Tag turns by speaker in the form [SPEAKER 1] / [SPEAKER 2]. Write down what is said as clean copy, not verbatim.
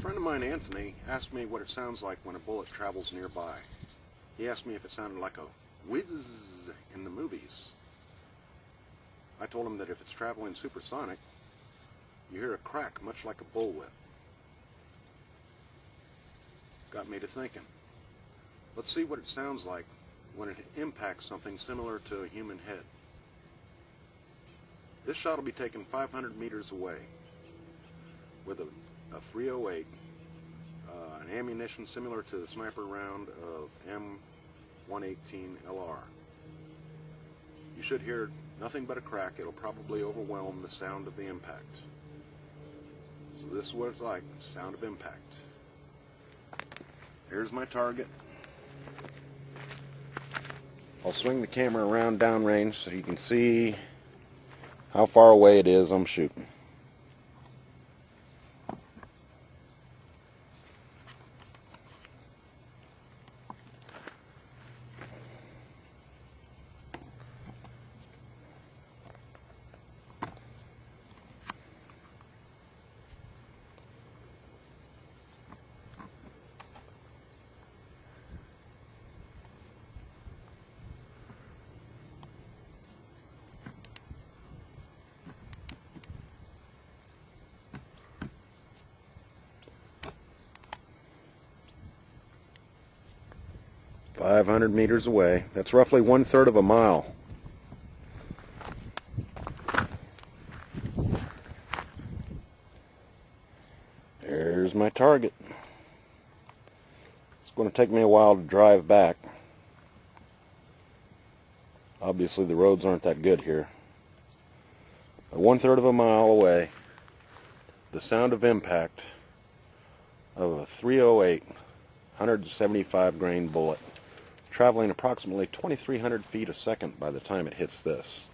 [SPEAKER 1] A friend of mine, Anthony, asked me what it sounds like when a bullet travels nearby. He asked me if it sounded like a whiz in the movies. I told him that if it's traveling supersonic, you hear a crack much like a bullwhip. Got me to thinking. Let's see what it sounds like when it impacts something similar to a human head. This shot will be taken 500 meters away with a .308, an ammunition similar to the sniper round of M118 LR. You should hear nothing but a crack. It'll probably overwhelm the sound of the impact. So this is what it's like, sound of impact. Here's my target. I'll swing the camera around downrange so you can see how far away it is I'm shooting. .500 meters away. That's roughly 1/3 of a mile. There's my target. It's going to take me a while to drive back. Obviously the roads aren't that good here. But 1/3 of a mile away, the sound of impact of a .308 175 grain bullet, traveling approximately 2,300 feet a second by the time it hits this.